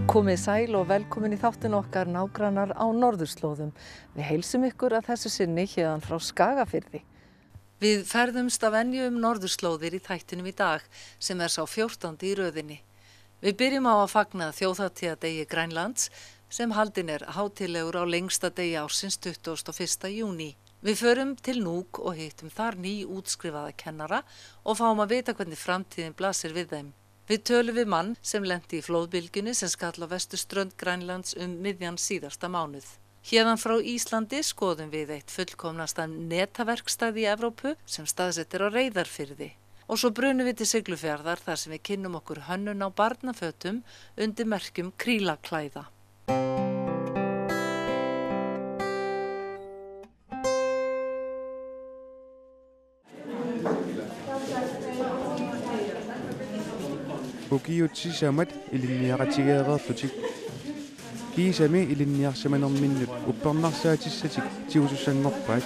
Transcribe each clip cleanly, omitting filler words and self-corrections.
Komið sæl og velkomin í þáttin okkar nágrannar á norðurslóðum. Við heilsum ykkur að þessu sinni héðan frá Skagafirði. Við ferðumst af venju norðurslóðir í þættinum í dag sem sá 14. í röðinni. Við byrjum á að fagna þjóðhátíðardegi Grænlands sem haldinn hátíðlegur á lengsta degi ársins 21. júní. Við förum til Nuuk og hittum þar útskrifaða kennara og fáum að vita hvernig framtíðin blasir við þeim. Við tölum við mann sem lenti í flóðbylgjunni sem skall á vesturströnd Grænlands miðjan síðasta mánuð. Héðan frá Íslandi skoðum við eitt fullkomnasta netaverkstæði í Evrópu sem staðsett á Reyðarfirði. Og svo brunum við til Siglufjarðar þar sem við kynnum okkur hönnun á barnafötum undir merkjum krílaklæða. Ukiutsisamat ilinniaqatigeererlutik kiisami ilinniarsamannerminnut upparnarsaatissatik tiusussangorpaat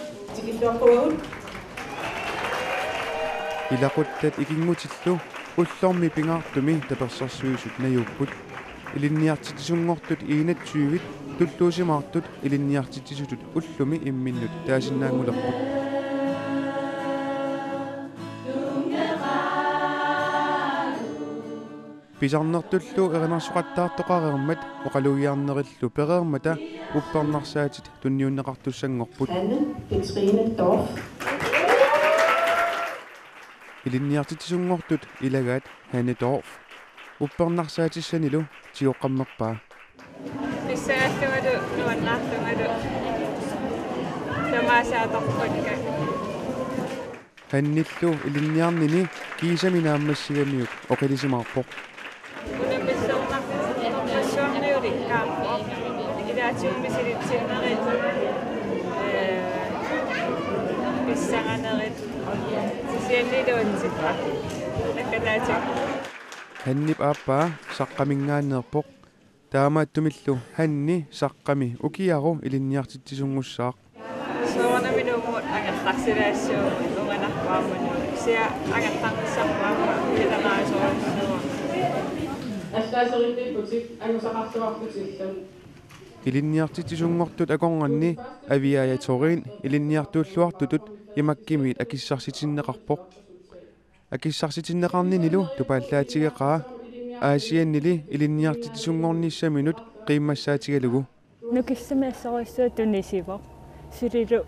ilaquttat ikingmutillu ullormi pingaartumi tapersarsuisut najuupput ilinniartitisungortut iinatsuivit tulluusimaartut ilinniartitisutut ullumi imminnut taasinnaangulerput Pisarnertullu erinarsuqattaartoqareermat oqaluiarnerillu pereermata upparnarsaatit tunniunneqartussangorput ilinniartitisungortut ilagaat Hanne Dorf upparnarsaatissanilu tioqqammerpaa Pissaattumadu nuannartumadu tamaasaatoqqutka Hannillu ilinniarnini kiisaminaammassigamiuk oqilisimaarpoq Hannip aappaa saqqamingaanneerpoq taamaattumillu hanni saqqami ukiaru ilinniartittisungussaaq Suornaminuumut angertaksiraassuum unganarpaamanu sia angertarnissarpaamma ilanaasuarissua Allaaserippiputik angusaqartuarputillu ilinniartitisungortut akornganni aviajatoriin ilinniartuulluartutut imakkimiit akissarsitinneqarpoq akissarsitinneqarninilu tupaallaatigeqaa aasiannili ilinniartitisungornissaminut qiimmassaatigalugu nukissamaassorissuut tunnisivo sirilu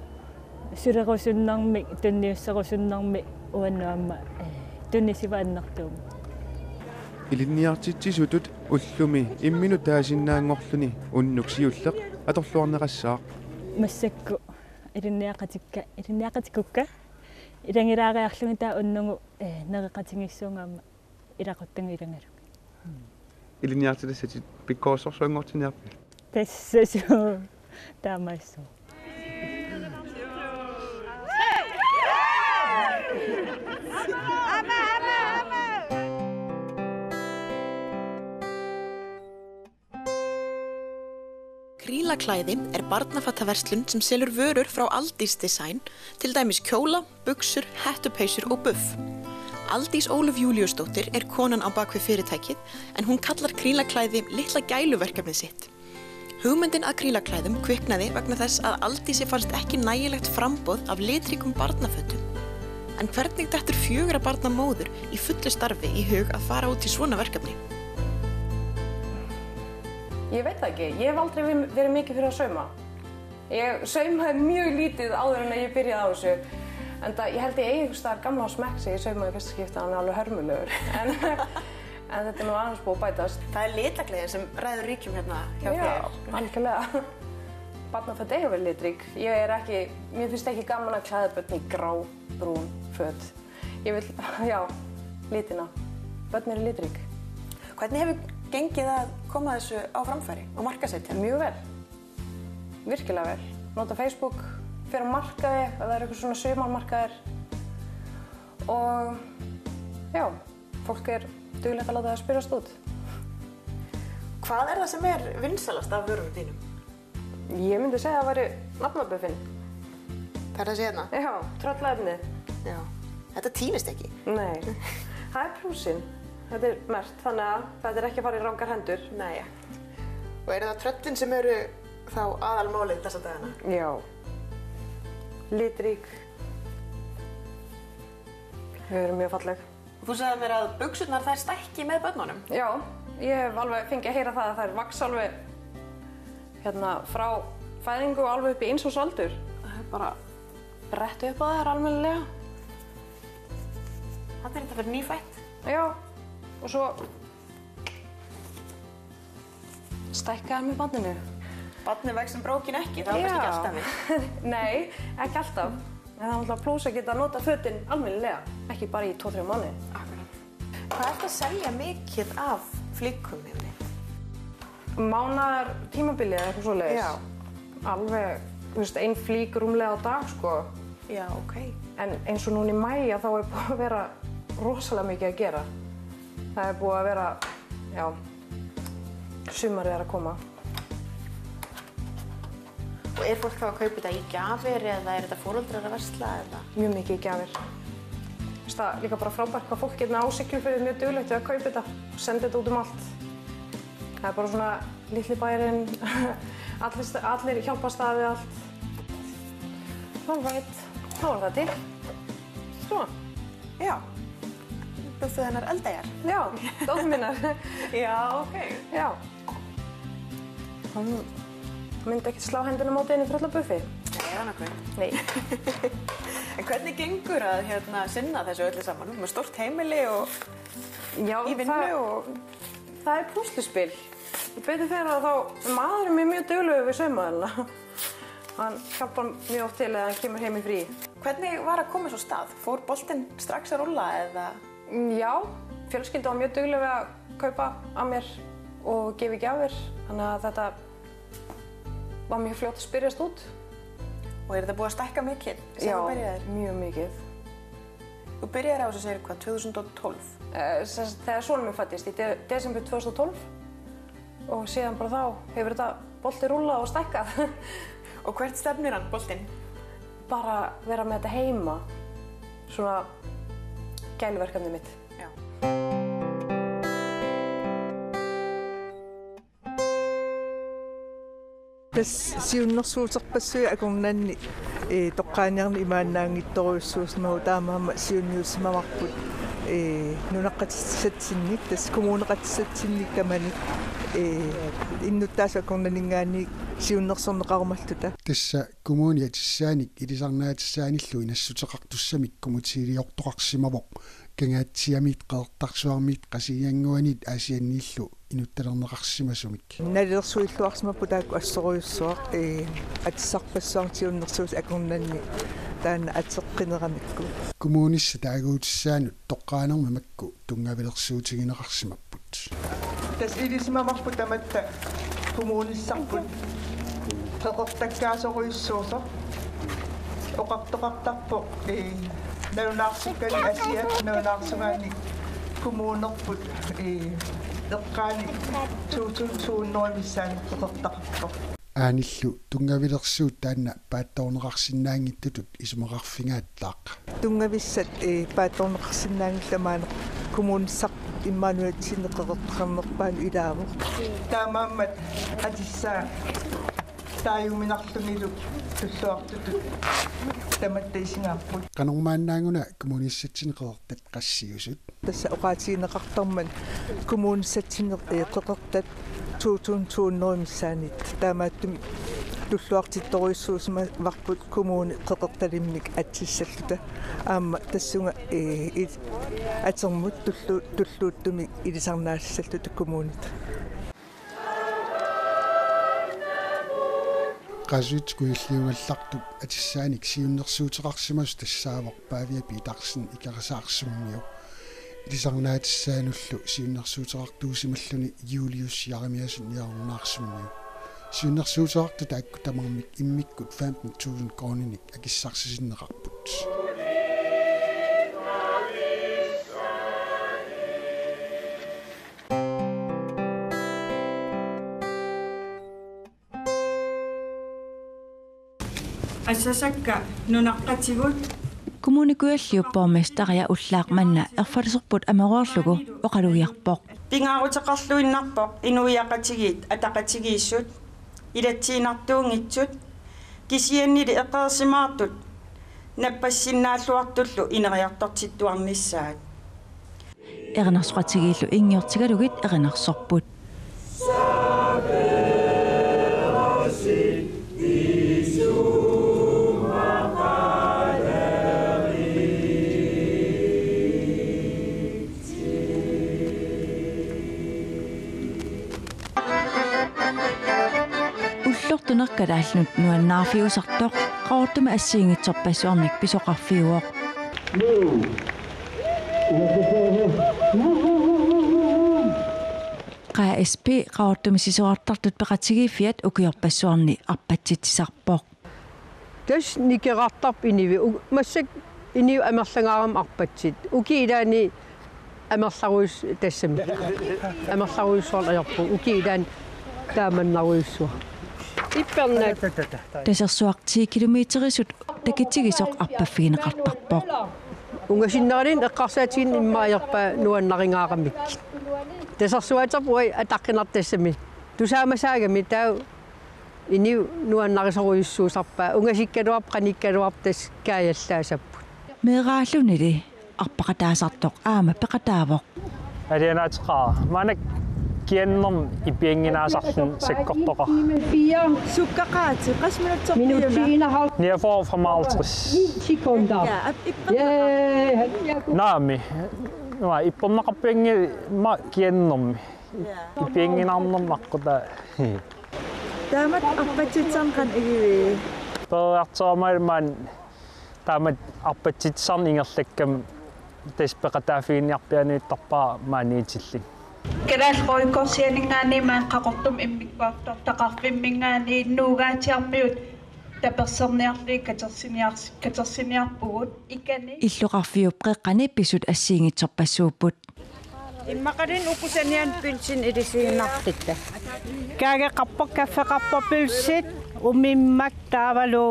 sirerusunnarmik tunniusserusunnarmi uannuamma tunnisiva annertuum ilinniartitisutut ullumi imminu taasinnaangorluni unnuksiulleq atorluarneqassaaq massakku ilinniaqatikukka ilangilaaqiarlungitaa unnungu nereqatingissuungaamma ilaquttangu ilangalu ilinniartitissatit pikkoorsorsuangortiniarpi tassasu taamaissu Krílaklæði barnafattaverslun sem selur vörur frá Aldís Design, til dæmis kjóla, buxur, hettupeysur og buff. Aldís Ólöf Júlíusdóttir konan á bak við fyrirtækið en hún kallar krílaklæði litla gæluverkefnið sitt. Hugmyndin að krílaklæðum kviknaði vegna þess að Aldísi fannst ekki nægilegt framboð af litríkum barnafötum. En hvernig dettur 4 barna móður í fullu starfi í hug að fara út í svona verkefni? Ég veit það ekki. Ég hef aldrei verið mikið fyrir að sauma. Ég saumaði mjög lítið áður en ég byrjaði á þessu. En ég held ég eigi einhvers staðar gamla á smekk sem ég saumaði í fyrsta skipti, hann alveg hörmulegur. En þetta nú aðeins búið að bætast. Það litaklæðin sem ræður ríkjum hérna hjá þér. Já, algjörlega. Barnaföt eiga verið litrík. Mér finnst ekki gaman að klæða börn í grá, brún föt. Ég vil, já, litina. Börn eru litrík. Hvernig hefur gengið að koma þessu á framfæri og markaðssetja? Mjög vel. Virkilega vel. Nota Facebook, fer á markaði, ef það eitthvað svona sumarmarkaðir. Og já, fólk duglegt að láta það spyrjast út. Hvað það sem vinsælast af vörum þínum? Ég myndi segja að það væri nafnabuffinn. Það að sé hérna? Já, tröllaefnið. Já. Þetta týnist ekki? Nei. Það plúsinn. Þetta merkt, þannig að þetta ekki að fara í rangar hendur. Nei. Og það tröllin sem eru þá aðalmálið þessa dagana? Já. Litrík. Þau eru mjög falleg. Þú sagði mér að buxurnar þær stækki með börnunum? Já, ég hef alveg fengið að heyra það að þær vaks alveg frá fæðingu og alveg upp í 1 árs aldur. Það er bara brett upp á þær almennilega. Þetta er þetta fyrir nýfætt? Já, og svo stækkaði með barninu. Barnið vex sem brókin ekki, það var kannski ekki alltaf við? Nei, ekki alltaf. En það er alltaf plús að geta nota fötin almennilega, ekki bara í 2-3 mánuði. Akkurat. Hvað ertu að selja mikið af flíkum yfir? Mánaðar tímabilið eða eitthvað svoleiðis. Já. Alveg, þú veist, 1 flík rúmlega á dag, sko. Já, ok. En eins og núna í maí þá er búið að vera rosalega mikið að gera. Það er búið að vera, já, sumarið er að koma. Og er fólk þá að kaupa þetta í gjafir eða er þetta foreldrar að versla eða? Mjög mikið í gjafir. Það er líka bara frábært hvað fólk getur með Siglufirði mjög duglegt við að kaupa þetta og senda þetta út um allt. Það er bara svona litli bærinn, allir hjálpast að við allt. Alright, þá var það til. Svona. Já. Buffið hennar Eldeyjar? Já, dóttir minnar. Já, ok. Já. Hún myndi ekki slá hendina móti inn í frullabuffi. Nei, það er nokkuð. Nei. En hvernig gengur að sinna þessu öllu saman? Með stórt heimili og í vinnu og... Það er púsluspil. Ég betur fyrir að þá maðurinn er mjög duglegur við saumaðina. Hann hjálpar mjög oft til að hann kemur heim í frí. Hvernig var að koma svo stað? Fór boltinn strax að rúlla eða? Já, fjölskylda var mjög dugleg við að kaupa af mér og gefa gjafir. Þannig að þetta var mjög fljótt að spyrjast út. Og er þetta búið að stækka mikið sem þú byrjaðir? Já, mjög mikið. Þú byrjaðir á þessu segir hvað, 2012? Þegar sonur minn fæddist í desember 2012 og síðan bara þá hefur þetta bolti rúllað og stækkað. Og hvert stefnir hann, boltinn? Bara vera með þetta heima, svona gæluverkefni mitt. Já. Siunnersuuterpassuи akornanni toqqaaniarni imaannaangittoriussuusmagu taamaama siunniussimamarput nunaqqatissatsinnik tas kommuneqatissatsinnik kamani innuttaasa akornaningaanni siunnersorneqarumalluta tassa kommuniatissaanik ilisarnaatissaaanillu inassuteqartussamik kumutiiliortoqarsimavoq kangaatsiamiit qeertarsuarmiit qasianguanit aasianniillu inuttalerneqarsimasumik nallersuilluarsmappu taakku assoruyussuaq atissarpassuartiunnersuus akornanni taana atseqqineramikku kommunissa taaguutissaanut toqqaanermamakku tungavilersuutigineqarsimapput tas ilismamarput tamatta kommunissarput qeqertakkaasoruyussuusoq oqartoqartarpoq nalunaarsikkani asiat nalunaarsungaani kommunerput eqqaani tuutuunnoimissaani qeqertaqarpoq aanillu tungavilersuut taanna paattorneqarsinnaangittutut isumeqarfingaattaaq tungavissat paattorneqarsinnaangillamaane kommunissaq immanuatsinneqeqertarnerpaan ilaavu taamaammat atissaa taayuminarlungilu tulluartutut tamatta isingaarput qanormaannaanguna kommunissatsinneqertat qassiusut tassa oqaatiineqartarman kommunissatsinneqeqertat tuutuunnoimissaanit taamaattumi tulluartittoriussuusma varput kommuni qeqertalimmik atissаллута аама тассунга атермут tulluuttumi ilisarnaassаллута kommunit qasuut kuilliungallartup atissaanik siunnersuuteqarsimas tassaavoq paaviapi tarsin ikarisaarsummio ilisarnaatissaaanullu siunnersuuteqartuusimalluni Julius Jaremiasen iarnaarsummiu siunnersuuteqartu taakku tamarmik immikkut 15.000 krooninik akissarsisinneqarput Assasakka nunaqqatigut kommunikualliuppormestaria ullaaqmanna erfaliserput amaruarlugu oqalugiarpoq Pingaarutaqarluinnarpoq inuiaqatigit ataqatigiissut ilatsiinartuungitsut kisiannili eqersimaartut наппассиннааллуартуллу инериартартиттуарнissaat эрнарсуqatigiillu ingiortigalugit erinarsorput Ullortunarkalaallunut nuannaarfiusartoq qaortuma assiingitsorpassuarnik pisoqarfiuoq QSP qaortuma sisuartartut peqatigiiffiat ukiorpassuarni arpatsitsisarpoq tas nikerartarp inivi massak iniu amerlangaaram arpatsit ukiilaani amerlaruus tassami amerlaruussuarlajarpu ukiilaan taamannaruussua ippernaat tasersuaq 10 kilometerisut takitigisoq arpaffiineqartarpoq ungasinnerin eqqarsaatiin immaajerpa nuannaringaaramik tasersuaterpui ataqqinartassami tusaamasaagami taa iniu nuannarisoruissuusarpa ungasikkaluarp qanikkaluarp tas kaajallaasappu meeraallunili arpaqataasartoq aama peqataavoq алианаатеқаа манак кианнерм ипиангинаасарлун саккортоқа суккақаати қасминатсор Niafor fra Maltris. Sekunder. Naami. No, iponnaqappiangi ma kiannermi. Ipianginarnermaqqota. Taamat arpatsitsanqan igivi. Peartarmaaman taamat arpatsitsarni ingerlakkam taspeqataafiinniarpianuittarpaa maaniitillik. Kalaalqoikorsianingaanimaan qaqortum immikkuartor taqarfimmingaani nuugaatiarmiut taperserniarli katersiniarpugut ikani illuqarfiup qeqqani pisut assiingitsorpassuupput immaqalin ukusanian pilsin ilisiinartitta kaageqarpoq kaffeqarpoq pilsit umimmak taavalu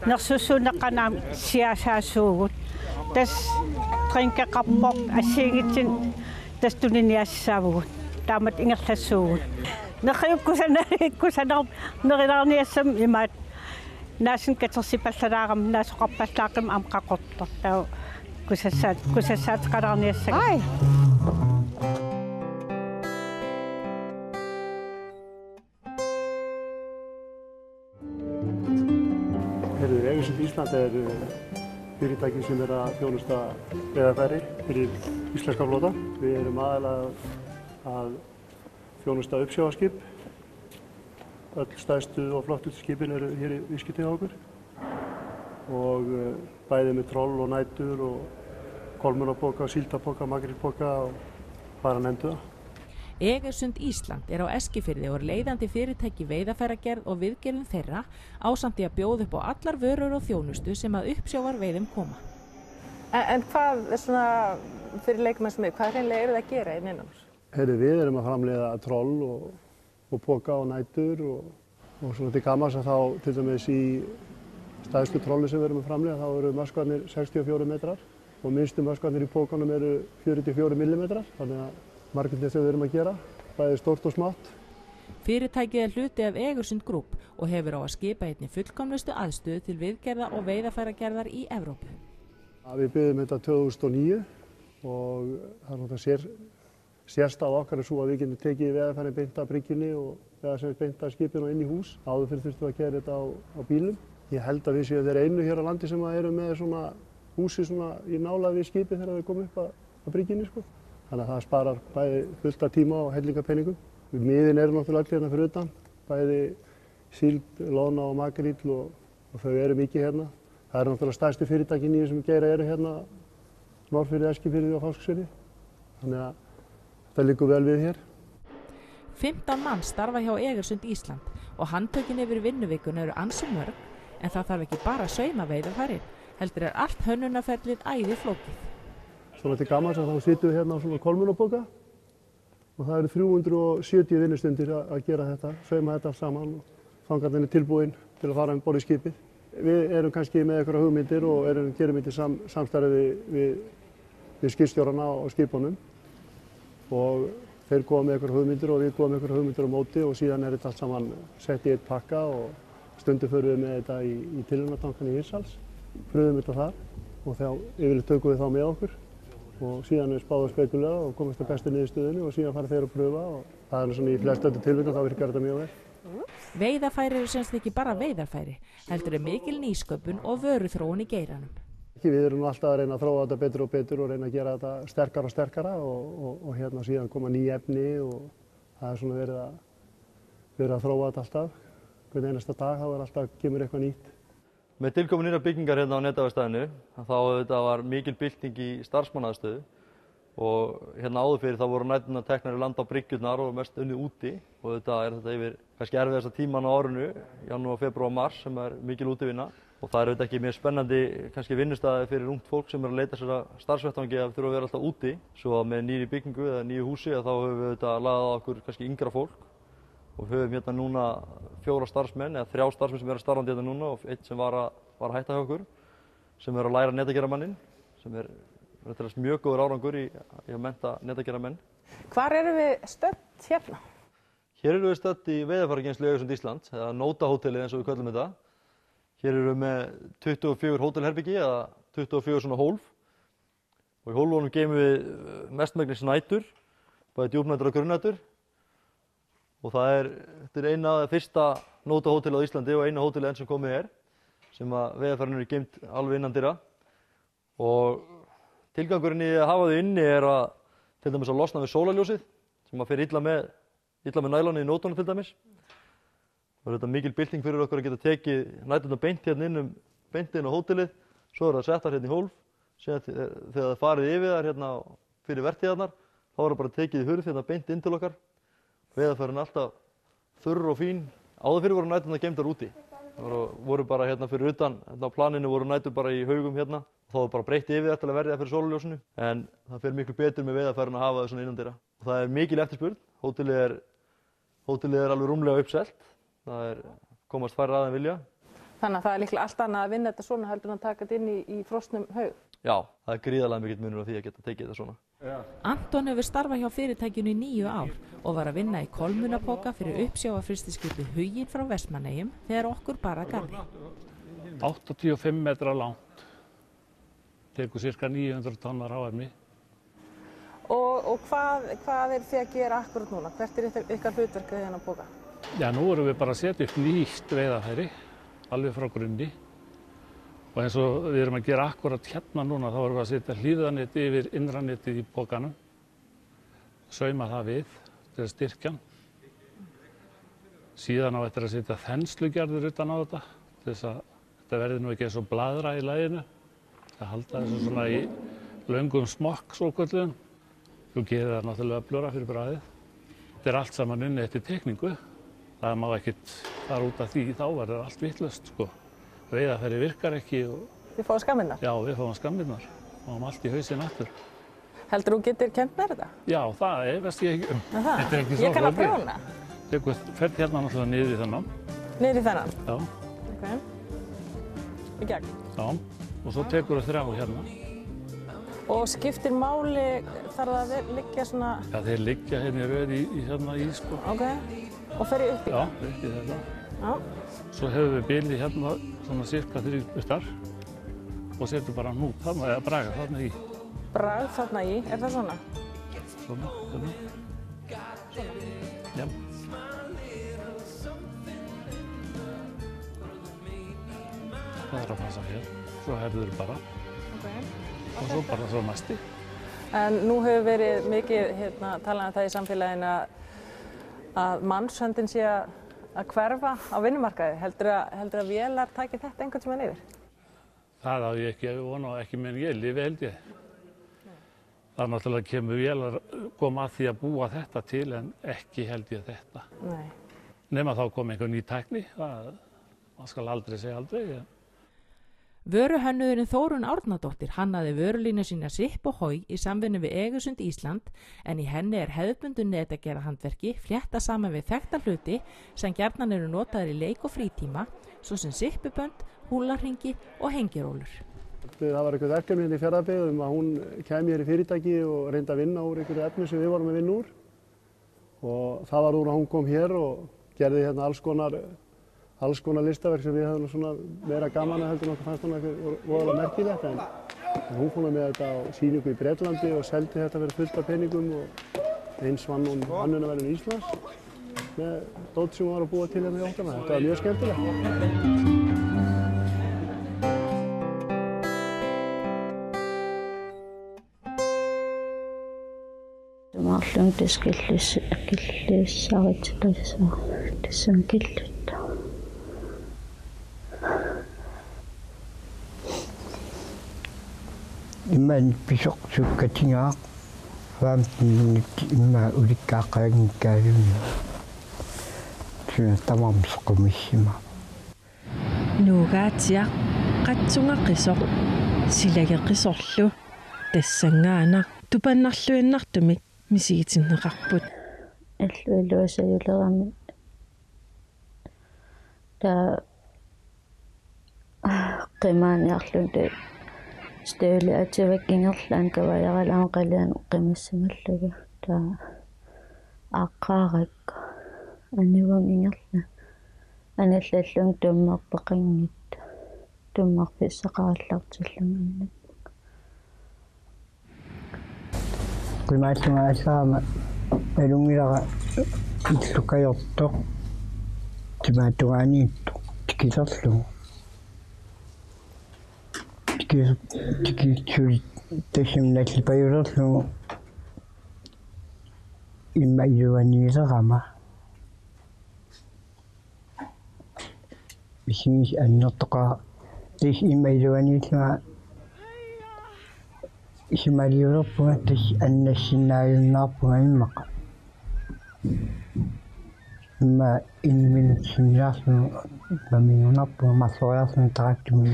nersussuneqqanaam siasaasuugut tas trinkeqarpoq assiingitsin tastuniniassaavugut taamat ingerlassuugut neqqiukkusanarp nerilarniassam imaat naasin katersipallalaaram naasoqarpallaaqim amqaqortor taa kusassaatqalarniassag ai Egersund Ísland fyrirtæki sem að þjónusta veiðarfæri fyrir íslenska flota. Við erum aðalega að þjónusta uppsjávarskip. Öll stærstu og flottustu skipin eru hér í viðskipti hjá okkur. Og bæði með troll og nætur og kolmunarpoka, síldarpoka, makrílpoka og bara nefndu það. Egersund Ísland á Eskifirði og leiðandi fyrirtæki veiðarfæragerð og viðgerðin þeirra ásamt í að bjóða upp á allar vörur og þjónustu sem að uppsjávar veiðum koma. En hvað svona fyrir leikmenn sem hvað hreinlega eru það að gera innanhús? Við erum að framleiða troll og poka og nætur og svona til gamans að þá til dæmis í stærstu trolli sem við erum að framleiða þá eru möskvarnir 64 metrar og minnstu möskvarnir í pokanum eru 44 millimetrar þannig að margir sem við erum að gera, bæði stórt og smátt. Fyrirtækið hluti af Egersund Group og hefur á að skipa einni fullkomnustu aðstöðu til viðgerða og veiðarfæragerðar í Evrópu. Við byggðum þetta 2009 og það er náttúrulega sérstæða okkar er svo að við getum tekið veiðarfærin beint af bryggjunni og veiðarfærin beint af skipinu og inn í hús. Áður fyrir þurftum við að gera þetta á bílum. Ég held að við séum þeir einu hér á landi sem eru með svona húsi svona í nálægð við skipið þegar við komum upp að bryggjunni sko. Þannig að það sparar bæði fullt af tíma og hellingapeningum. Miðin eru náttúrulega allir hérna fyrir utan, bæði síld, loðna og makríll og þau eru mikið hérna. Það eru náttúrulega stærstu fyrirtækin í þessum geira eru hérna Norðfirði, Eskifirði og Fáskrúðsfirði. Þannig að þetta liggur vel við hér. 15 mann starfa hjá Egersund Ísland og handtökin yfir vinnuvikuna eru ansi mörg en það þarf ekki bara að sauma veiðarfærin, heldur allt hönnunarferlið æði flókið. Svona til gamans að þá sitjum við hérna á svona kolmunarpoka og það eru 370 vinnustundir að gera þetta, sauma þetta allt saman og þangarnir er tilbúinn til að fara um borð í skipið. Við erum kannski með einhverja hugmyndir og gerum þetta í samstarfi við skipstjórana og skipunum og þeir koma með einhverjar hugmyndir og við komum með einhverjar hugmyndir á móti og síðan þetta allt saman sett í eitt pakka og stundum förum við með þetta í tilraunatankan í Hirtshals, pröfum þetta þar og þá yfirleitt tökum við þá með okkur og síðan spáðum spekulega og komast að bestu niðurstöðunni og síðan fara þeir að pröfa og það er svona í flest öllu tilvikum þá virkar þetta mjög vel. Veiðarfæri eru semst ekki bara veiðarfæri, heldur mikil nýsköpun og vöruþróun í geiranum. Við erum alltaf að reyna að þróa þetta betur og betur og reyna að gera þetta sterkara og sterkara og hérna síðan koma ný efni og það er svona verið að þróa þetta alltaf. Hvern einasta dag þá alltaf kemur eitthvað nýtt. Með tilkomin nýrra byggingar hérna á Netavegstæðinu þá þetta var mikil bylting í starfsmannaaðstöðu og hérna áður fyrir þá voru næturnar teknar í land á bryggjurnar og mest unnið úti og þetta yfir kannski erfiðasta tíman á árinu, janúar, febrúar, mars sem er mikil útivinna. Og það er ekki mjög spennandi kannski vinnustæði fyrir ungt fólk sem að leita sér að starfsvettvangi að þurfa að vera alltaf úti. Svo að með nýri byggingu eða nýju húsi þá höfum við lagað á okkur kannski yngra fólk og höfum hérna núna 4 starfsmenn eða 3 starfsmenn sem starfandi hérna núna og 1 sem var að hætta hjá okkur sem að læra netageiramanninn sem mjög góður árangur í að mennta netageiramenn. Hvar erum við stödd hérna? Hér erum við stödd í Veiðarfærageymslu Egersund Íslands eða Nótahótelið eins og við köllum þetta. Hér eru við með 24 hótelherbyggi eða 24 svona hólf og í hólfunum geymum við mestmegnis nætur, bæði djúpnætur og grunnnætur og þetta er eina fyrsta nótahótelið á Íslandi og eina hótelið enn sem komið sem að veiðarfærin eru geymt alveg innan dyra og tilgangurinn í að hafa þau inni að til dæmis að losna við sólarljósið sem að fer illa með næloni í nótunum til dæmis. Það er þetta mikil bylting fyrir okkur að geta tekið næturnar beint hérna beint inn á hótelið, svo það settar hérna í hólf, síðan þegar það farið yfir þar hérna fyrir vertíðarnar, þá það bara tekið í hurð hérna beint inn til okkar. Veiðarfærin alltaf þurr og fín, áður fyrir voru næturnar geymdar úti. Það voru bara hérna fyrir utan, hérna á planinu voru nætur bara í haugum hérna, þá var bara breytt yfir til að verja fyrir sólarljósinu, en það fer miklu betur með veiðarfærin að hafa þau svona innandyra. Það er mikil eftirspurn, hótelið er alveg rúmlega uppselt. Það komast færri að en vilja. Þannig að það er líklega allt annað að vinna þetta svona heldur en að taka þetta inn í frosnum haug. Já, það er gríðarlega mikill munur á því að geta tekið þetta svona. Anton hefur starfað hjá fyrirtækinu í 9 ár og var að vinna í kolmunapoka fyrir uppsjávarfrystiskipið Huginn frá Vestmannaeyjum þegar okkur bar að garði. 85 metra langt, tekur sirka 900 tonnar hráefni. Og hvað þið að gera akkurat núna? Hvert ykkar hlutverk hérna á poka? Já, nú erum við bara að setja upp nýtt veiðarfæri, alveg frá grunni. Og eins og við erum að gera akkurat hérna núna, þá erum við að setja hlíðanetti yfir innranettið í pokanum. Sauma það við til að styrkja hann. Síðan á eftir að setja þenslugerður utan á þetta, til þess að þetta verði nú ekki eins og blaðra í laginu. Það halda þessu svona í löngum smokk, svokölluðum. Þú gerir það náttúrulega öflugra fyrir bragðið. Þetta er allt saman unnið eftir teikningu. Það má ekkert fara út af því, þá verður allt vitlaust, sko. Veiðarfæri virkar ekki og... Þið fáum skammirnar? Já, við fáum skammirnar. Fáum allt í hausinn aftur. Heldur þú getur kennt mér þetta? Já, það veist ég ekki Þetta er ekki svo ég kann að prjóna? Þú ferð hérna náttúrulega niður í þennan. Niður í þennan? Já. Ok. Í gegn? Já, og svo tekur þú 3 hérna. Og skiptir máli, þarf það að liggja svona... Já, þeir liggja hérna í röð hérna í, sko. Ok. Og fer ég upp í? Já, upp í þetta. Já. Svo hefur við bilið hérna svona cirka 3 bustar og setur bara hnút þarna eða braga þarna í. Brag þarna í? Er það svona? Svona, hérna. Já. Það er að passa hér. Svo herður bara. Ok. Og svo bara svo næsti. En nú hefur verið mikið talað um það í samfélaginu að mannshöndin sé að hverfa á vinnumarkaði. Heldur að vélar taki þetta einhvern tímann yfir? Það á ég ekki vona og ekki meðan ég lifi held ég. Það náttúrulega kemur vélar koma að því að búa þetta til en ekki held ég þetta. Nei. Nema þá kom einhver ný tækni, það skal aldrei segja aldrei. Vöruhönnuðurinn Þórunn Árnadóttir hannaði vörulínu sína Sipp og Hói í samvinnu við Egersund Ísland en í henni er hefðbundin netagerahandverki flétta saman við þekkta hluti sem gjarnan eru notaðir í leik og frítíma svo sem sippubönd, húlarhringi og hengirólur. Það var eitthvað verkefni hérna í Fjarðabyggð að hún kæmi hér í fyrirtæki og reyndi að vinna úr einhverju efni sem við vorum að vinna úr. Og það var úr að hún kom hér og gerði hérna alls konar listaverk sem við höfum svona meira gaman að heldur okkur fannst hún eitthvað voðalega merkilegt. En hún fór með þetta á sýningu í Bretlandi og seldi þetta fyrir fullt af peningum og eins vann hún hönnunaverðlaun Íslands með dót sem hún var að búa til hérna í Óttarna. Þetta var mjög skemmtilegt. Allung des gillisarits des gillit. Imman pisok sukkatinga famtin imma ulikkaaqaangikaalun. Suna tamamsqumissima. Nuugaatia qatsungaqisoq silageqisorlu tassangaana tupannarluinnartumik misigitinneqarput аллуилуасаюлерами та qimaniarlunde støle atиваккингерлаан каваяралаан қалаан qimассамаллуга та аққааракка анивангингерла аналлаллун туммарпеқангит туммарфиссақараллартиллунганнак qimaatunga asaama alungilара иллукайортоқ тимаатуганиитто тикисерлугу тикисули тасимналли паюлерлугу имма илуаниилерама исимис аннертоқа тис имма илуанииллуга Isimaliyuruppunga tis annassinaayunnaarpunga immaqa. Imma inimin sinnaarlunu mamiunarpunga marloriarlunu taqattumi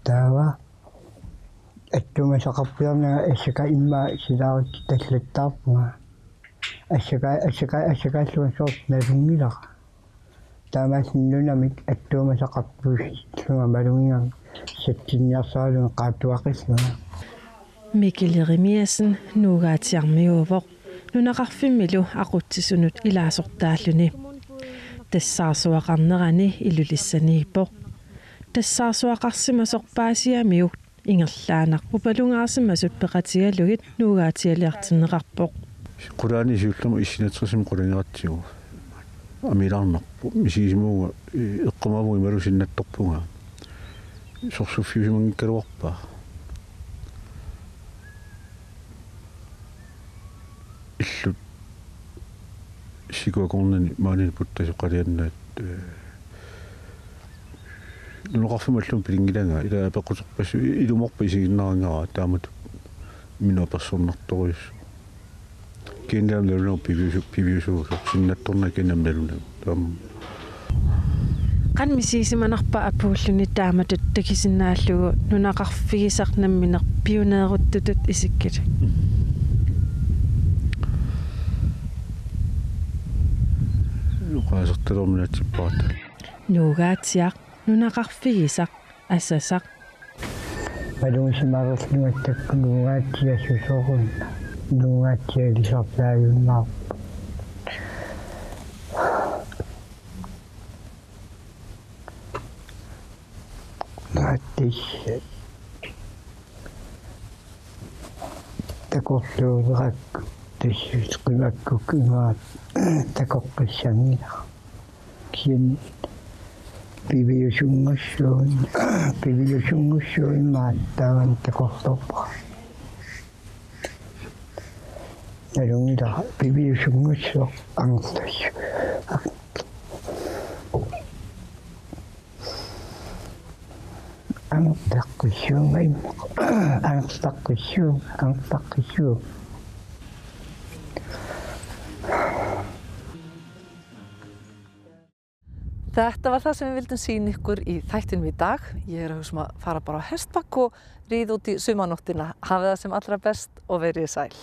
Taava attumasaqarpiarnaga assaka imma silaarutti tallattaarpunga. Assakalluga soort nalungilaqa. Taamaassinnunamik attumasaqarpuuslunga malunginga Settinniarsaalun qaattuaqisluga. Mikkel Jeremiasen nuugaatiarmiuvoq nunaqarfimmilu aqutsisunut ilaasortaalluni tassarsuaqarnerani ilulissaniippoq tassarsuaqarsimasorpaasiamiuk ingerlaanaq upalungaarsimasut peqatigalugit nuugaatialiartinneqarpoq quraani siullama issinatrissim qulingerattigu amilarnerpu misiisimuuga eqqamavu imalusinnattorpunga sorsufiusimangikkaluarpa illut sikuakornani maanini puttasuqaliannaat nuqarfimallum pilingilanga ila pequsorpassu ilumorpa isiginnarangaraa taamatut minua persornartorius kiinnaamnalunau piviusuusoq sinnattorna kiinnaamnalunau taam qan misiisimanarpa apuulluni taamatut takisinnaаллугу nunaqarfigisarnammineq pioneeruttutut isikkit nuqaasertalorminaatippaata nuugaatiaq nunaqarfigisaq assasaq palungisimaqerlugattakku nuugaatiassusorunna nuugaatialisarlaayunnaarpa Nattis takorluulerakku tassutqimakkuk imaat takoqqissangila kian piviusunngussuun maat taavan takortorpa nalungila piviusunngussuq angertassu Angtakkussuun. Þetta var það sem við vildum sýna ykkur í þættinum í dag. Ég að hugsa að fara bara á hestbakk og ríða út í sumarnóttina. Hafið það sem allra best og verið sæl.